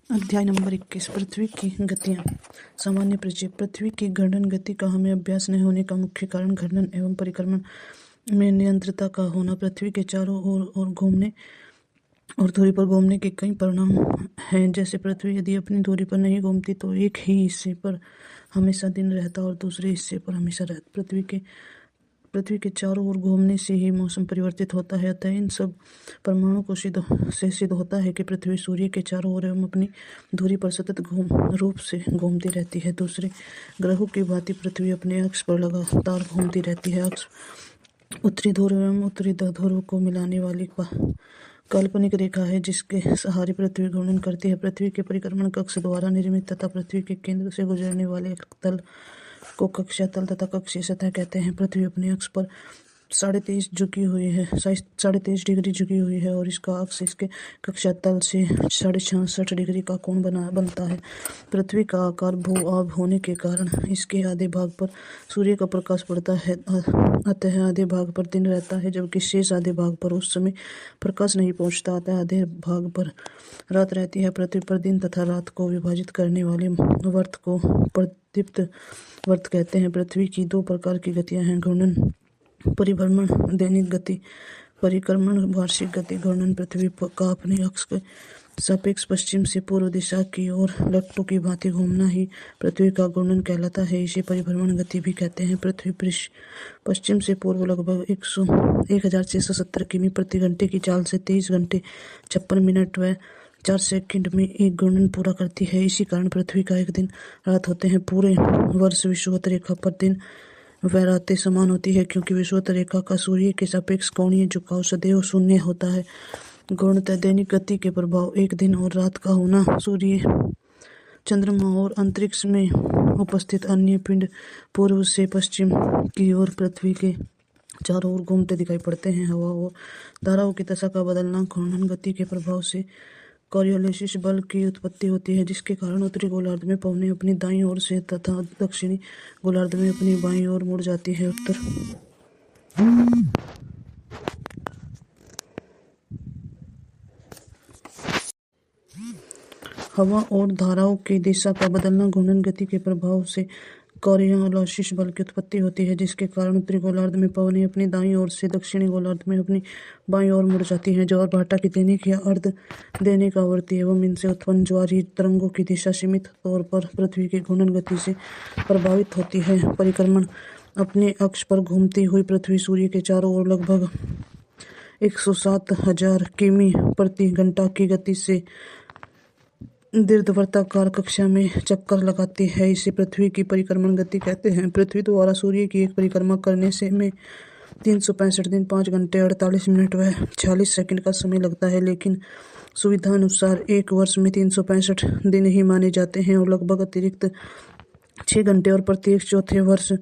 अध्याय नंबर 21 पृथ्वी की गतियाँ। सामान्य परिचय। पृथ्वी की घूर्णन गति का हमें अभ्यास न होने का मुख्य कारण घूर्णन एवं परिक्रमण में निरंतरता का होना। पृथ्वी के चारों ओर घूमने और धुरी पर घूमने के कई परिणाम हैं। जैसे पृथ्वी यदि अपनी धुरी पर नहीं घूमती तो एक ही हिस्से पर हमेशा दिन रहता और दूसरे हिस्से पर हमेशा रात। पृथ्वी के चारों ओर घूमने से ही मौसम परिवर्तित होता है। अतः इन सब प्रमाणों को सिद्ध होता है कि पृथ्वी सूर्य के चारों ओर एवं अपनी धुरी पर सतत रूप से घूमती रहती है। दूसरे ग्रहों की भांति पृथ्वी अपने अक्ष पर लगातार घूमती रहती है। अक्ष उत्तरी ध्रुव एवं उत्तरी ध्रुव को मिलाने वाली काल्पनिक रेखा है जिसके सहारे पृथ्वी घूर्णन करती है। पृथ्वी के परिक्रमण कक्ष द्वारा निर्मित तथा पृथ्वी के केंद्र से गुजरने वाले तल को कक्षीय तल तथा कक्षीय सतह कहते हैं। पृथ्वी अपने अक्ष पर 23.5 डिग्री झुकी हुई है और इसका अक्ष इसके कक्षीय तल से 66.5 डिग्री का कोण बनता है। पृथ्वी का आकार भू-आभ होने के कारण इसके आधे भाग पर सूर्य का प्रकाश पड़ता है, अतः आधे भाग पर दिन रहता है, जबकि शेष आधे भाग पर उस समय प्रकाश नहीं पहुंचता, अतः आधे भाग पर रात रहती है। पृथ्वी पर दिन तथा रात को विभाजित करने वाले वर्त को प्रदीप्त वर्त कहते हैं। पृथ्वी की दो प्रकार की गतियां हैं, घूर्णन परिभ्रमण दैनिक गति, परिक्रमण वार्षिक गति। घूर्णन पृथ्वी का अपने अक्ष के सापेक्ष पश्चिम से पूर्व दिशा की ओर लट्टू की भांति घूमना ही पृथ्वी का घूर्णन कहलाता है। इसे परिभ्रमण गति भी कहते हैं। पृथ्वी पश्चिम से पूर्व लगभग 1670 किमी प्रति घंटे की चाल से 23 घंटे 56 मिनट व 4 सेकंड में एक घूर्णन पूरा करती है। इसी कारण पृथ्वी का एक दिन रात होते हैं। पूरे वर्ष विषुवत रेखा पर दिन व रातें समान होती है, क्योंकि विषुवत रेखा का सूर्य के सापेक्ष कोणीय झुकाव सदैव शून्य होता है। घूर्णनतः दैनिक गति के प्रभाव एक दिन और रात का होना, सूर्य, चंद्रमा और अंतरिक्ष में उपस्थित अन्य पिंड पूर्व से पश्चिम की ओर पृथ्वी के चारों ओर घूमते दिखाई पड़ते हैं। हवा और धाराओं की दशा का बदलना घूर्णन गति के प्रभाव से कोरियोलिस बल की उत्पत्ति होती है, जिसके कारण उत्तरी गोलार्ध में पवनें अपनी दाईं ओर से तथा दक्षिणी गोलार्ध में अपनी बाईं ओर मुड़ जाती है। हवा और धाराओं की दिशा का बदलना घूर्णन गति के प्रभाव से कोरियोलिस बल की उत्पत्ति होती है, जिसके कारण उत्तरी गोलार्ध में पवनें अपनी दाईं ओर से दक्षिणी गोलार्ध में अपनी बाईं ओर मुड़ जाती हैं। ज्वार भाटा की दैनिक या अर्ध दैनिक आवृत्ति एवं इनसे उत्पन्न ज्वारीय तरंगों की दिशा सीमित तौर पर पृथ्वी की घूर्णन गति से प्रभावित होती है। परिक्रमण अपने अक्ष पर घूमती हुई पृथ्वी सूर्य के चारों ओर लगभग 107,000 किमी प्रति घंटा की गति से दीर्घवृत्ताकार कक्षा में चक्कर लगाती है। इसे पृथ्वी की परिक्रमण गति कहते हैं। पृथ्वी द्वारा सूर्य की एक परिक्रमा करने से में 365 दिन 5 घंटे 48 मिनट व 46 सेकंड का समय लगता है, लेकिन सुविधानुसार एक वर्ष में 365 दिन ही माने जाते हैं और लगभग अतिरिक्त 6 घंटे और प्रत्येक चौथे वर्ष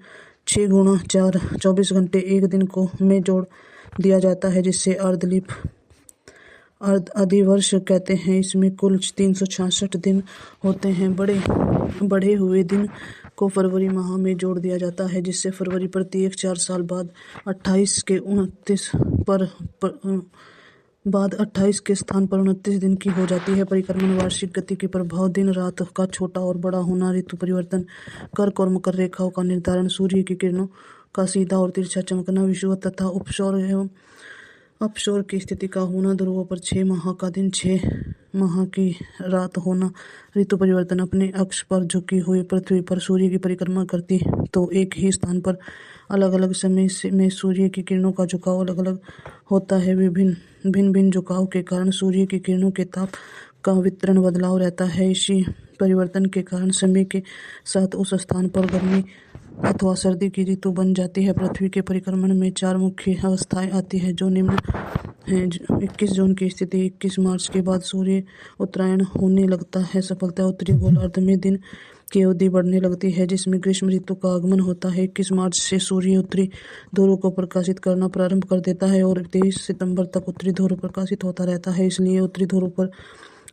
6 गुणा 4 24 घंटे एक दिन को में जोड़ दिया जाता है, जिससे अधिवर्ष कहते हैं। इसमें कुल 366 दिन होते हैं। बढ़े हुए दिन को फरवरी माह में जोड़ दिया जाता है, जिससे फरवरी प्रत्येक 4 साल बाद 28 के स्थान पर 29 दिन की हो जाती है। परिक्रमण वार्षिक गति के प्रभाव दिन रात का छोटा और बड़ा होना, ऋतु परिवर्तन, कर्क और मकर रेखाओं का निर्धारण, सूर्य की किरणों का सीधा और तिरछा चमकना, विषुवत तथा उपसौर एवं अपसौर की स्थिति का होना, ध्रुवों पर 6 माह का दिन 6 माह की रात होना, ऋतु परिवर्तन। अपने अक्ष पर झुकी हुई पृथ्वी पर सूर्य की परिक्रमा करती तो एक ही स्थान पर अलग अलग समय में सूर्य की किरणों का झुकाव अलग अलग होता है। भिन्न झुकाव के कारण सूर्य की किरणों के ताप का वितरण बदलाव रहता है। इसी परिवर्तन के कारण समय के साथ उस स्थान पर गर्मी अथवा सर्दी की ऋतु बन जाती है। पृथ्वी के परिक्रमण में 4 मुख्य अवस्थाएं आती हैं, जो निम्न हैं। 21 जून की स्थिति। 21 मार्च के बाद सूर्य उत्तरायण होने लगता है। सफलता उत्तरी गोलार्ध में दिन की अवधि बढ़ने लगती है, जिसमें ग्रीष्म ऋतु का आगमन होता है। 21 मार्च से सूर्य उत्तरी ध्रुव को प्रकाशित करना प्रारंभ कर देता है और 23 सितंबर तक उत्तरी ध्रुव प्रकाशित होता रहता है। इसलिए उत्तरी ध्रुव पर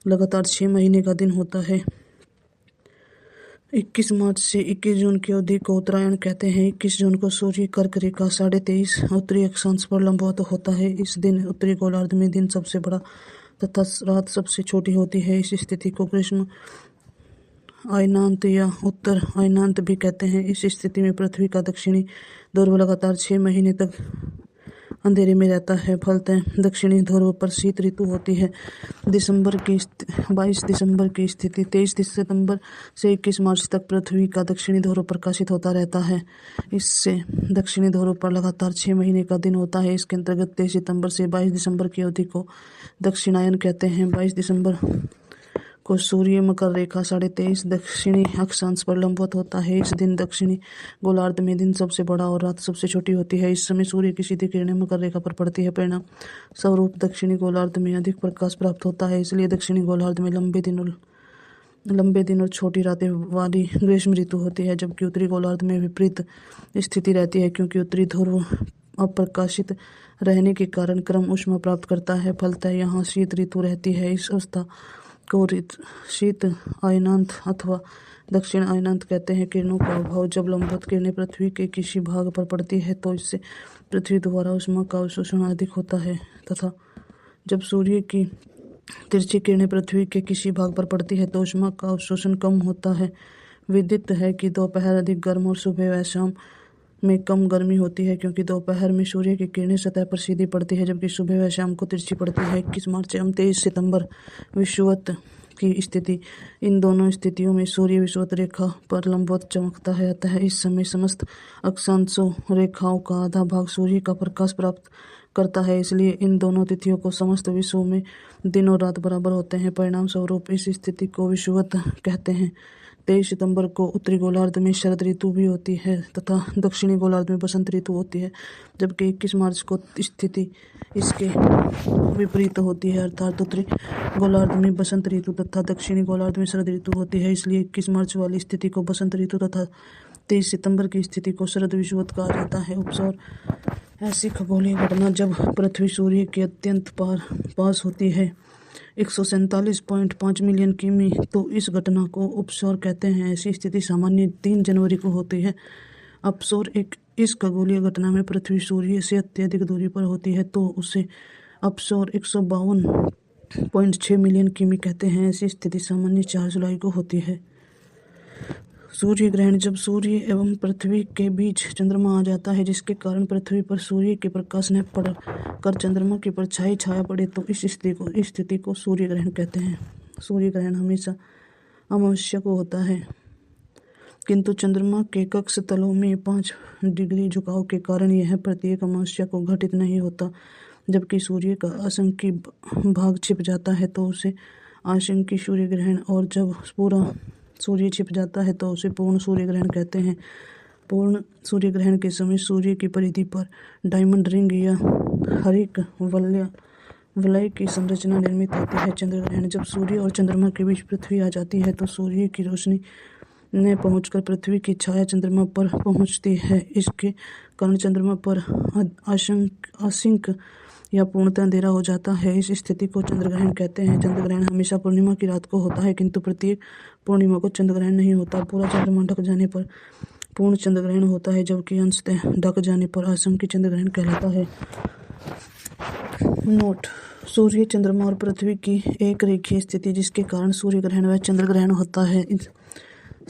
लगातार 6 महीने का दिन होता है। 21 मार्च से 21 जून की अवधि को उत्तरायण कहते हैं। 21 जून को सूर्य कर्क रेखा 23.5 उत्तरी अक्षांश पर लंबवत होता है। इस दिन उत्तरी गोलार्ध में दिन सबसे बड़ा तथा रात सबसे छोटी होती है। इस स्थिति को ग्रीष्म अयनांत या उत्तर अयनांत भी कहते हैं। इस स्थिति में पृथ्वी का दक्षिणी ध्रुव लगातार 6 महीने तक अंधेरे में रहता है। फलतः दक्षिणी ध्रुव पर शीत ऋतु होती है। 22 दिसंबर की स्थिति 23 सितंबर से 21 मार्च तक पृथ्वी का दक्षिणी ध्रुव प्रकाशित होता रहता है। इससे दक्षिणी ध्रुव पर लगातार 6 महीने का दिन होता है। इसके अंतर्गत 23 सितंबर से 22 दिसंबर की अवधि को दक्षिणायन कहते हैं। 22 दिसंबर को सूर्य मकर रेखा 23.5 दक्षिणी अक्षांश पर लंबवत होता है। इस दिन दक्षिणी गोलार्ध में दिन सबसे बड़ा और रात सबसे छोटी होती है। इस समय सूर्य की सीधी किरणें मकर रेखा पर पड़ती है। परिणाम स्वरूप दक्षिणी गोलार्ध में अधिक प्रकाश प्राप्त होता है। इसलिए दक्षिणी गोलार्ध में लंबे दिन और छोटी रातें वाली ग्रीष्म ऋतु होती है, जबकि उत्तरी गोलार्ध में विपरीत स्थिति रहती है, क्योंकि उत्तरी ध्रुव अप्रकाशित रहने के कारण क्रम ऊष्मा प्राप्त करता है। फलतः यहाँ शीत ऋतु रहती है। इस अवस्था को शीत अयनांत अथवा दक्षिण अयनांत कहते हैं। किरणों का अभाव जब लंबवत किरणें पृथ्वी के किसी भाग पर पड़ती है तो इससे पृथ्वी द्वारा ऊष्मा का अवशोषण अधिक होता है, तथा जब सूर्य की तिरछी किरणें पृथ्वी के किसी भाग पर पड़ती है तो ऊष्मा का अवशोषण कम होता है। विदित है कि दोपहर अधिक गर्म और सुबह व शाम में कम गर्मी होती है, क्योंकि दोपहर में सूर्य की किरणें सतह पर सीधी पड़ती है, जबकि सुबह व शाम को तिरछी पड़ती है। 21 मार्च एवं 23 सितंबर विषुवत की स्थिति। इन दोनों स्थितियों में सूर्य विषुवत रेखा पर लंबवत चमकता है। अतः इस समय समस्त अक्षांशों रेखाओं का आधा भाग सूर्य का प्रकाश प्राप्त करता है। इसलिए इन दोनों तिथियों को समस्त विश्व में दिन और रात बराबर होते हैं। परिणाम स्वरूप इस स्थिति को विषुवत कहते हैं। 23 सितंबर को उत्तरी गोलार्ध में शरद ऋतु भी होती है तथा दक्षिणी गोलार्ध में बसंत ऋतु होती है, जबकि 21 मार्च को स्थिति इसके विपरीत होती है, अर्थात उत्तरी गोलार्ध में बसंत ऋतु तथा दक्षिणी गोलार्ध में शरद ऋतु होती है। इसलिए 21 मार्च वाली स्थिति को बसंत ऋतु तथा 23 सितंबर की स्थिति को शरद विषुवत कहा जाता है। उपसौर ऐसी खगोलीय घटना जब पृथ्वी सूर्य के अत्यंत पास होती है 147.5 मिलियन किमी, तो इस घटना को उपसौर कहते हैं। ऐसी स्थिति सामान्य 3 जनवरी को होती है। अपसौर इस खगोलीय घटना में पृथ्वी सूर्य से अत्यधिक दूरी पर होती है तो उसे अपसौर 152.6 मिलियन किमी कहते हैं। ऐसी स्थिति सामान्य 4 जुलाई को होती है। सूर्य ग्रहण जब सूर्य एवं पृथ्वी के बीच चंद्रमा आ जाता है, जिसके कारण पृथ्वी पर सूर्य के प्रकाश ने पड़कर चंद्रमा की परछाई छाया पड़े, तो इस स्थिति को सूर्य ग्रहण कहते हैं। सूर्य ग्रहण हमेशा अमावस्या को होता है, किंतु चंद्रमा के कक्ष तलों में 5 डिग्री झुकाव के कारण यह प्रत्येक अमावस्या को घटित नहीं होता। जबकि सूर्य का आंशिक भाग छिप जाता है तो उसे आंशिक सूर्य ग्रहण, और जब पूरा सूर्य छिप जाता है तो उसे पूर्ण सूर्य ग्रहण कहते हैं। पूर्ण सूर्य ग्रहण के समय सूर्य की परिधि पर डायमंड रिंग या हरित वलय की संरचना निर्मित होती है। चंद्र ग्रहण जब सूर्य और चंद्रमा के बीच पृथ्वी आ जाती है तो सूर्य की रोशनी ने पहुंचकर पृथ्वी की छाया चंद्रमा पर पहुंचती है। इसके कारण चंद्रमा पर आंशिक या पूर्णतः अंधेरा हो जाता है। इस स्थिति को चंद्र ग्रहण कहते हैं। चंद्र ग्रहण हमेशा पूर्णिमा की रात को होता है, किंतु प्रत्येक पूर्णिमा को चंद्र ग्रहण नहीं होता। पूरा चंद्रमा ढक जाने पर पूर्ण चंद्र ग्रहण होता है, जबकि अंशतः ढक जाने पर आंशिक चंद्र ग्रहण कहलाता है। नोट: सूर्य, चंद्रमा और पृथ्वी की एक रेखीय स्थिति जिसके कारण सूर्य ग्रहण व चंद्र ग्रहण होता है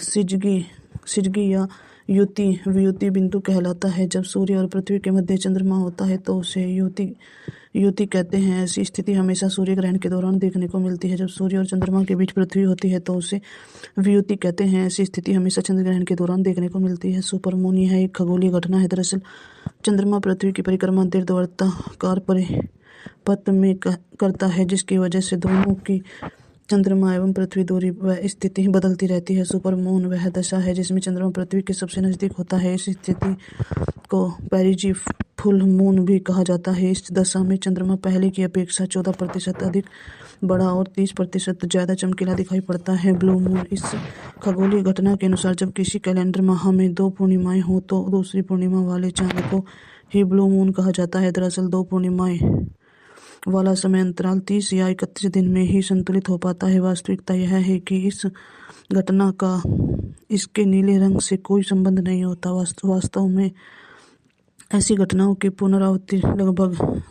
सिजगी या युति बिंदु कहलाता है। जब सूर्य और पृथ्वी के मध्य चंद्रमा होता है तो उसे युति कहते हैं। ऐसी स्थिति हमेशा सूर्य ग्रहण के दौरान देखने को मिलती है। जब सूर्य और चंद्रमा के बीच पृथ्वी होती है तो उसे वियुति कहते हैं। ऐसी स्थिति हमेशा चंद्र ग्रहण के दौरान देखने को मिलती है। सुपरमून यह एक खगोलीय घटना है। दरअसल चंद्रमा पृथ्वी की परिक्रमा दीर्घवृत्ताकार परिपथ में करता है, जिसकी वजह से दोनों की चंद्रमा एवं पृथ्वी दूरी व स्थिति बदलती रहती है। सुपरमून वह दशा है जिसमें चंद्रमा पृथ्वी के सबसे नजदीक होता है। इस स्थिति को पेरिजी फुल मून भी कहा जाता है। इस दशा में चंद्रमा पहले की अपेक्षा 14% अधिक बड़ा और 30% ज्यादा चमकीला दिखाई पड़ता है। ब्लू मून: इस खगोलीय घटना के अनुसार जब किसी कैलेंडर माह में 2 पूर्णिमाएं हो तो दूसरी पूर्णिमा वाले चांद को ही ब्लू मून कहा जाता है। दरअसल 2 पूर्णिमाएं वाला समय अंतराल 30 या 31 दिन में ही संतुलित हो पाता है। वास्तविकता यह है कि इस घटना का इसके नीले रंग से कोई संबंध नहीं होता। वास्तव में ऐसी घटनाओं की पुनरावृत्ति लगभग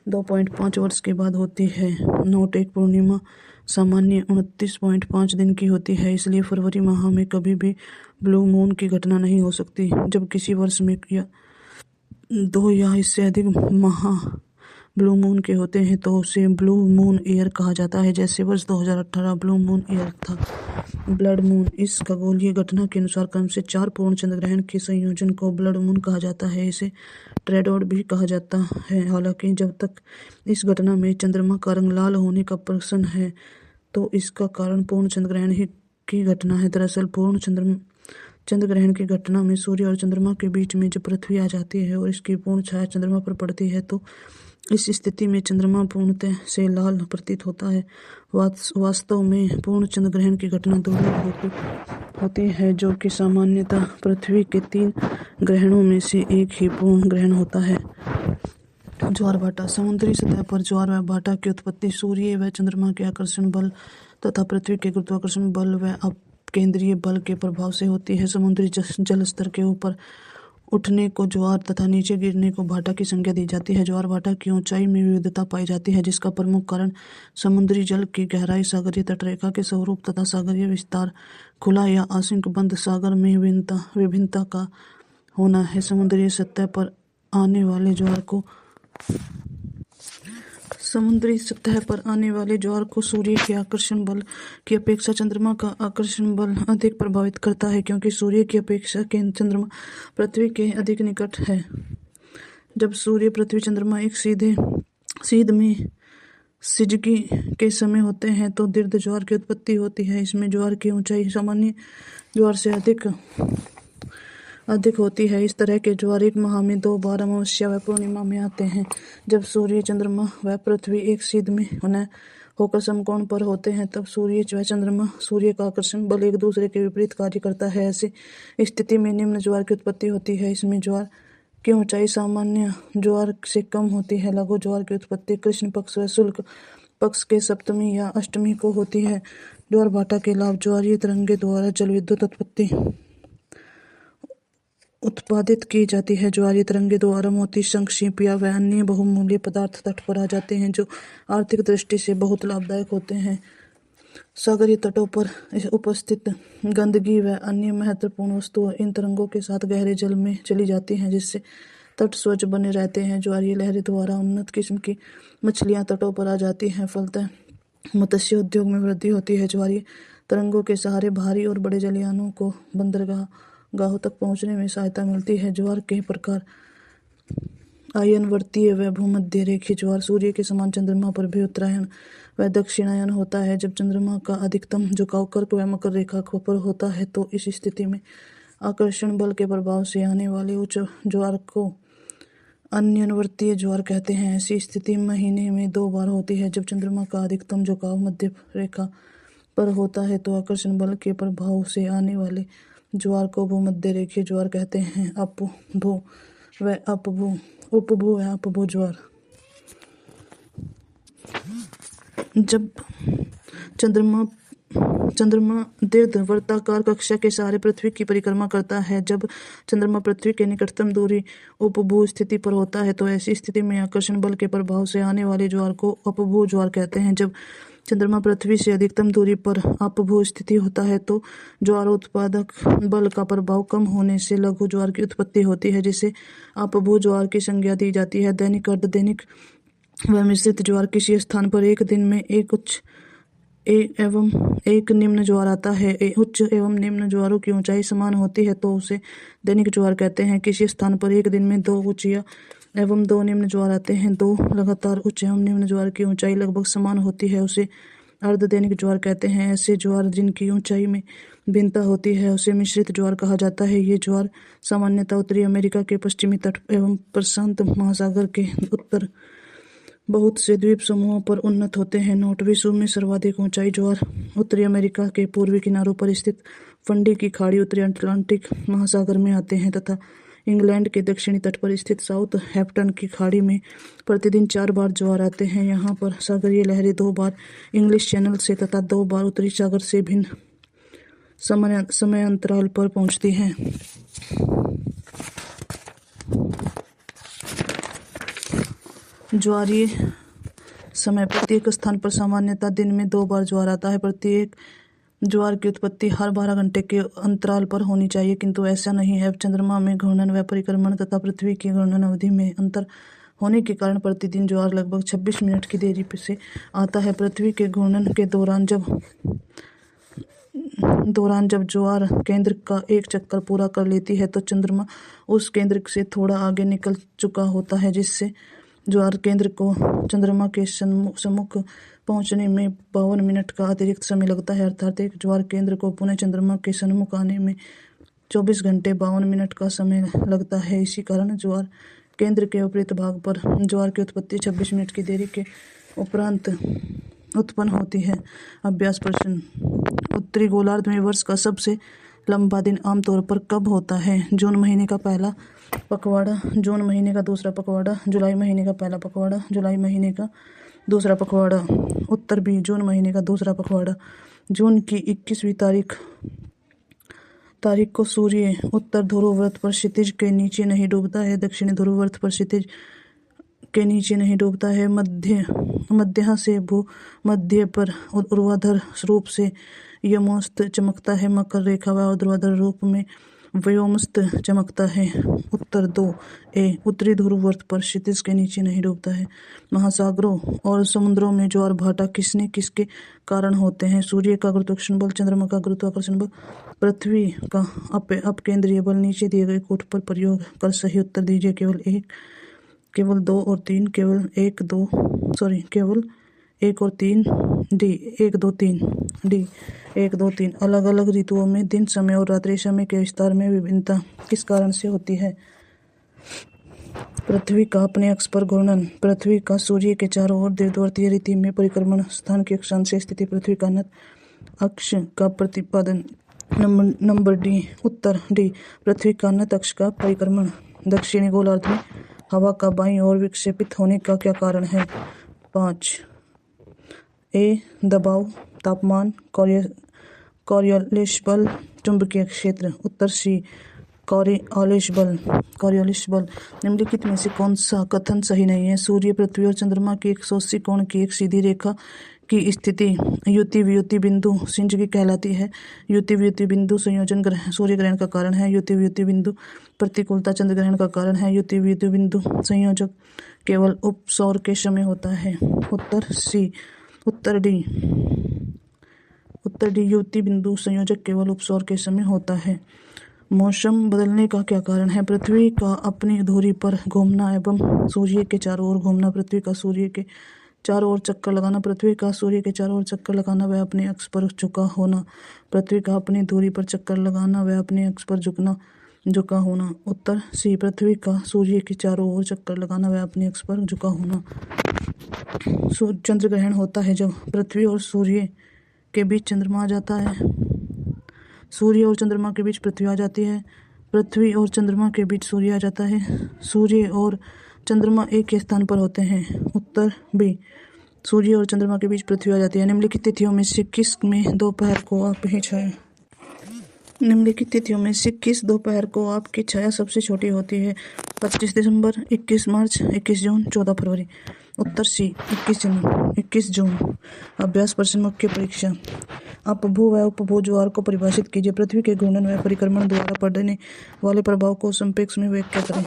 2.5 वर्ष के बाद होती है। नोट एक पूर्णिमा सामान्य 29.5 दिन की होती है, इसलिए फरवरी माह में कभी भी ब्लू मून की घटना नहीं हो सकती। जब किसी वर्ष में या 2 या इससे अधिक माह ब्लू मून के होते हैं तो उसे ब्लू मून ईयर कहा जाता है, जैसे वर्ष 2018 ब्लू मून ईयर था। ब्लड मून इस खगोलीय घटना के अनुसार क्रम से 4 पूर्ण चंद्रग्रहण के संयोजन को ब्लड मून कहा जाता है। इसे ट्रेडोड भी कहा जाता है। हालांकि जब तक इस घटना में चंद्रमा का रंग लाल होने का प्रश्न है तो इसका कारण पूर्ण चंद्रग्रहण ही की घटना है। दरअसल पूर्ण चंद्रग्रहण की घटना में सूर्य और चंद्रमा के बीच में जब पृथ्वी आ जाती है और इसकी पूर्ण छाया चंद्रमा पर पड़ती है तो इस स्थिति में चंद्रमा पूर्णतः से लाल प्रतीत होता है। वास्तव में पूर्ण चंद्रग्रहण की घटना दुर्लभ होती है, जो कि सामान्यतः पृथ्वी के 3 ग्रहणों में से एक ही पूर्ण ग्रहण होता है। ज्वार भाटा। समुद्री सतह पर ज्वार व भाटा की उत्पत्ति सूर्य व चंद्रमा के आकर्षण बल तथा पृथ्वी के गुरुत्वाकर्षण बल व अपकेंद्रीय बल के प्रभाव से होती है। समुद्री जल स्तर के ऊपर उठने को ज्वार तथा नीचे गिरने को भाटा की संज्ञा दी जाती है। ज्वार भाटा की ऊंचाई में विविधता पाई जाती है, जिसका प्रमुख कारण समुद्री जल की गहराई, सागरीय तटरेखा के स्वरूप तथा सागरीय विस्तार, खुला या आशंक बंद सागर में विभिन्नता का होना है। समुद्री सतह पर आने वाले ज्वार को सूर्य के आकर्षण बल की अपेक्षा चंद्रमा का आकर्षण बल अधिक प्रभावित करता है, क्योंकि सूर्य की अपेक्षा चंद्रमा पृथ्वी के अधिक निकट है। जब सूर्य, पृथ्वी, चंद्रमा एक सीध में सिजगी के समय होते हैं तो दीर्घ ज्वार की उत्पत्ति होती है। इसमें ज्वार की ऊंचाई सामान्य ज्वार से अधिक होती है। इस तरह के ज्वार एक माह में 2 बार अमावस्या व पूर्णिमा में आते हैं। जब सूर्य, चंद्रमा व पृथ्वी एक सीध में होकर समकोण पर होते हैं तब सूर्य व चंद्रमा, सूर्य का आकर्षण बल एक दूसरे के विपरीत कार्य करता है। ऐसी स्थिति में निम्न ज्वार की उत्पत्ति होती है। इसमें ज्वार की ऊंचाई सामान्य ज्वार से कम होती है। लघु ज्वार की उत्पत्ति कृष्ण पक्ष व शुक्ल पक्ष के सप्तमी या अष्टमी को होती है। ज्वार भाटा के लाभ। ज्वारीय तरंगे द्वारा जल विद्युत उत्पादित की जाती है। ज्वारीय तरंगे द्वारा मोती, शंख, सीपिया व अन्य बहुमूल्य पदार्थ तट पर आ जाते हैं, जो आर्थिक दृष्टि से बहुत लाभदायक होते हैं। सागरीय तटों पर उपस्थित गंदगी व अन्य महत्वपूर्ण वस्तुएं इन तरंगों के साथ गहरे जल में चली जाती हैं, जिससे तट स्वच्छ बने रहते हैं। ज्वारीय लहरें द्वारा उन्नत किस्म की मछलियां तटों पर आ जाती हैं, फलतः मत्स्य उद्योग में वृद्धि होती है। ज्वारीय तरंगों के सहारे भारी और बड़े जलयानों को बंदरगाहों तक पहुंचने में सहायता मिलती है। ज्वार के प्रकार। आयनवर्तीय व भूमध्य रेखीय ज्वार। सूर्य के समान चंद्रमा पर भी उत्तरायण व दक्षिणायन होता है। जब चंद्रमा का अधिकतम झुकाव कर्क व मकर रेखा पर होता है तो इस स्थिति में आकर्षण बल के प्रभाव से आने वाले उच्च ज्वार को अन्यवर्तीय ज्वार कहते हैं। ऐसी स्थिति महीने में 2 बार होती है। जब चंद्रमा का अधिकतम झुकाव मध्य रेखा पर होता है तो आकर्षण बल के प्रभाव से आने वाले ज्वार को भूमध्य रेखीय ज्वार कहते हैं। उपभू व अपभू ज्वार। जब चंद्रमा दीर्घवृत्ताकार कक्षा के सहारे पृथ्वी की परिक्रमा करता है। जब चंद्रमा पृथ्वी के निकटतम दूरी उपभू स्थिति पर होता है तो ऐसी स्थिति में आकर्षण बल के प्रभाव से आने वाले ज्वार को अपभू ज्वार कहते हैं। जब चंद्रमा पृथ्वी से अधिकतम दूरी पर अपभू स्थिति होता है तो ज्वार उत्पादक बल का प्रभाव कम होने से लघु ज्वार की उत्पत्ति होती है, जिसे अपभू ज्वार की संज्ञा दी जाती है। दैनिक, अर्धदैनिक व मिश्रित ज्वार। किसी स्थान पर एक दिन में एक उच्च एवं एक निम्न ज्वार आता है। उच्च एवं निम्न ज्वारों की ऊंचाई समान होती है तो उसे दैनिक ज्वार कहते हैं। किसी स्थान पर एक दिन में 2 उच्च एवं 2 निम्न ज्वार आते हैं। 2 लगातार उच्च एवं निम्न ज्वार की ऊंचाई लगभग समान होती है, उसे अर्धदैनिक ज्वार कहते हैं। ऐसे ज्वार जिनकी ऊंचाई में भिन्नता होती है उसे मिश्रित ज्वार कहा जाता है। ये ज्वार सामान्यतः उत्तरी अमेरिका के पश्चिमी तट एवं प्रशांत महासागर के उत्तर बहुत से द्वीप समूहों पर उन्नत होते हैं। नोट: विश्व में सर्वाधिक ऊंचाई ज्वार उत्तरी अमेरिका के पूर्वी किनारों पर स्थित फंडी की खाड़ी, उत्तरी अटलांटिक महासागर में आते हैं तथा इंग्लैंड के दक्षिणी तट पर स्थित साउथ हैम्पटन की खाड़ी में प्रतिदिन 4 बार ज्वार आते हैं। यहाँ पर सागरीय लहरें 2 बार इंग्लिश चैनल से तथा 2 बार उत्तरी सागर से भिन्न समयांतराल पर पहुँचती हैं। ज्वारीय समय प्रत्येक स्थान पर सामान्यतः दिन में 2 बार ज्वार आता है। प्रत्येक ज्वार की उत्पत्ति हर 12 घंटे के अंतराल पर होनी चाहिए, किंतु ऐसा नहीं है। चंद्रमा में घूर्णन व परिक्रमण तथा पृथ्वी की घूर्णन अवधि में अंतर होने के कारण प्रतिदिन ज्वार लगभग 26 मिनट की देरी से आता है। पृथ्वी के घूर्णन के दौरान जब ज्वार केंद्र का एक चक्कर पूरा कर लेती है तो चंद्रमा उस केंद्र से थोड़ा आगे निकल चुका होता है, जिससे ज्वार केंद्र को चंद्रमा के सम्मुख पहुंचने में 52 मिनट का अतिरिक्त समय लगता है। अर्थात एक ज्वार केंद्र को पुनः चंद्रमा के सम्मुख आने में 24 घंटे 52 मिनट का समय लगता है। इसी कारण ज्वार केंद्र के विपरीत भाग पर ज्वार की उत्पत्ति 26 मिनट की देरी के उपरांत उत्पन्न होती है। अभ्यास प्रश्न: उत्तरी गोलार्ध में वर्ष का सबसे लंबा दिन आमतौर पर कब होता है? जून महीने का पहला पखवाड़ा, जून महीने का दूसरा पखवाड़ा, जुलाई महीने का पहला पखवाड़ा, जुलाई महीने का दूसरा पखवाड़ा। उत्तर बी, जून महीने का दूसरा पखवाड़ा। जून की 21वीं तारीख को सूर्य उत्तर ध्रुवव्रत पर क्षितिज के नीचे नहीं डूबता है, दक्षिणी ध्रुवव्रत पर क्षितिज के नीचे नहीं डूबता है। मध्य से भूमध्य पर ऊर्ध्वाधर रूप से यमोस्त चमकता है। मकर रेखा व ऊर्ध्वाधर रूप में व्योमस्त चमकता है। उत्तर 2 ए, उत्तरी ध्रुवव्रत पर क्षितिज के नीचे नहीं डूबता है। महासागरों और समुद्रों में ज्वार भाटा किसके कारण होते हैं? सूर्य का गुरुत्वाकर्षण बल, चंद्रमा का गुरुत्वाकर्षण बल, पृथ्वी का अपकेंद्रीय बल। नीचे दिए गए कोट पर प्रयोग कर सही उत्तर दीजिए। केवल 2 और 3, केवल 1 और 3 डी 1 2 3 डी 1 2 3। अलग अलग ऋतुओं में दिन समय और रात्रि समय के विस्तार में विभिन्नता किस कारण से होती है? पृथ्वी का अपने अक्ष पर घूर्णन, पृथ्वी का सूर्य के चारों ओर दीर्घवृत्तीय रीति में परिक्रमण, स्थान की अक्षांश स्थिति, पृथ्वी का नत अक्ष का प्रतिपादन। नंबर डी, उत्तर डी, पृथ्वी का नत अक्ष का परिक्रमण। दक्षिणी गोलार्ध में हवा का बाईं ओर विक्षेपित होने का क्या कारण है? 5 ए, दबाव, तापमान, कॉरियोलिस बल, चुंबकीय क्षेत्र। उत्तर सी, कॉरियोलिस बल। निम्नलिखित में से कौन सा कथन सही नहीं है? सूर्य, पृथ्वी और चंद्रमा की 180 कोण की एक सीधी रेखा की स्थिति युति वियुति बिंदु सिंचकी कहलाती है। युति वियुति बिंदु संयोजन सूर्य ग्रहण का कारण है। युति वियुति बिंदु प्रतिकूलता चंद्र ग्रहण का कारण है। युति वियुति बिंदु संयोजक केवल उपसौर के समय होता है। उत्तर सी, उत्तर डी, युति बिंदु संयोजक केवल उपसौर के समय होता है। मौसम बदलने का क्या कारण है? पृथ्वी का अपनी धुरी पर घूमना एवं सूर्य के चारों ओर घूमना, पृथ्वी का सूर्य के चारों ओर चक्कर लगाना, पृथ्वी का सूर्य के चारों ओर चक्कर लगाना व अपने अक्ष पर झुका होना, पृथ्वी का अपनी धुरी पर चक्कर लगाना व अपने अक्ष पर झुका होना। उत्तर सी, पृथ्वी का सूर्य के चारों ओर चक्कर लगाना व अपने अक्ष पर झुका होना। चंद्र ग्रहण होता है जब पृथ्वी और सूर्य के बीच चंद्रमा आ जाता है। सूर्य और चंद्रमा के बीच पृथ्वी आ जाती है। पृथ्वी और चंद्रमा के बीच सूर्य आ जाता है। सूर्य और चंद्रमा एक ही स्थान पर होते हैं। उत्तर बी, सूर्य और चंद्रमा के बीच पृथ्वी आ जाती है। निम्नलिखित तिथियों में से किस में दोपहर को आपकी छाया आपकी छाया सबसे छोटी होती है? 25 दिसंबर, 21 मार्च, 21 जून, 14 फरवरी। उत्तर सी, 21 जून। अभ्यास प्रश्न मुख्य परीक्षा: अपभू व उपभू ज्वार को परिभाषित कीजिए। पृथ्वी के घूर्णन व परिक्रमण द्वारा पड़ने वाले प्रभाव को संक्षेप में व्याख्या करें।